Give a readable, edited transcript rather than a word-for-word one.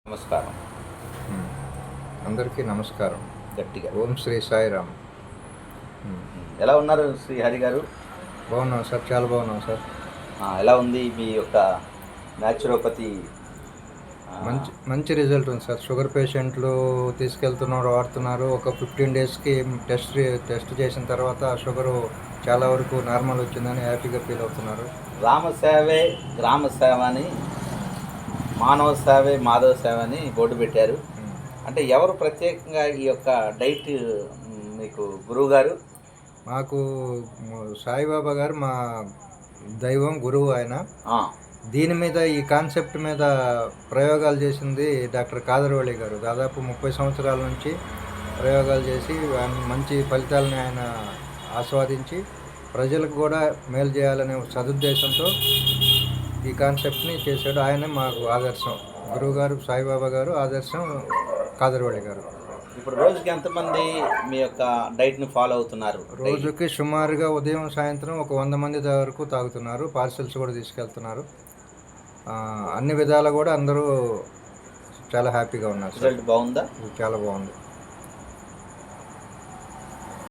నమస్కారం. హ్మ్. అందరికీ నమస్కారం. గట్టిగా. ఓం శ్రీ సాయిరామ్. ఎలా ఉన్నారు శ్రీహరి గారు? బాగున్నాం సార్, చాలా బాగున్నాం సార్. ఎలా ఉంది మీ యొక్క న్యాచురోపతి? మంచి మంచి రిజల్ట్ ఉంది సార్. షుగర్ పేషెంట్లు తీసుకెళ్తున్నారు, వాడుతున్నారు. ఒక 15 డేస్కి టెస్ట్ చేసిన తర్వాత షుగరు చాలా వరకు నార్మల్ వచ్చిందని హ్యాపీగా ఫీల్ అవుతున్నారు. రామసేవే గ్రామ సేవ అని, మానవ సేవే మాధవ సేవ అని బోర్డు పెట్టారు. అంటే ఎవరు ప్రత్యేకంగా ఈ యొక్క డైట్ మీకు గురువు గారు? మాకు సాయిబాబా గారు మా దైవం, గురువు ఆయన. దీని మీద, ఈ కాన్సెప్ట్ మీద ప్రయోగాలు చేసింది డాక్టర్ కాదర్వల్లి గారు. దాదాపు 30 సంవత్సరాల నుంచి ప్రయోగాలు చేసి మంచి ఫలితాలని ఆయన ఆస్వాదించి ప్రజలకు కూడా మేలు చేయాలనే సదుద్దేశంతో ఈ కాన్సెప్ట్ని చేశాడు. ఆయనే మాకు ఆదర్శం. గురువుగారు సాయిబాబా గారు, ఆదర్శం కాదర్వల్లి గారు. ఇప్పుడు రోజుకి ఎంతమంది మీ యొక్క డైట్ని ఫాలో అవుతున్నారు? రోజుకి సుమారుగా ఉదయం సాయంత్రం ఒక 100 మంది వరకు తాగుతున్నారు. పార్సెల్స్ కూడా తీసుకెళ్తున్నారు. అన్ని విధాలా కూడా అందరూ చాలా హ్యాపీగా ఉన్నారు. రిజల్ట్ బాగుందా? చాలా బాగుంది.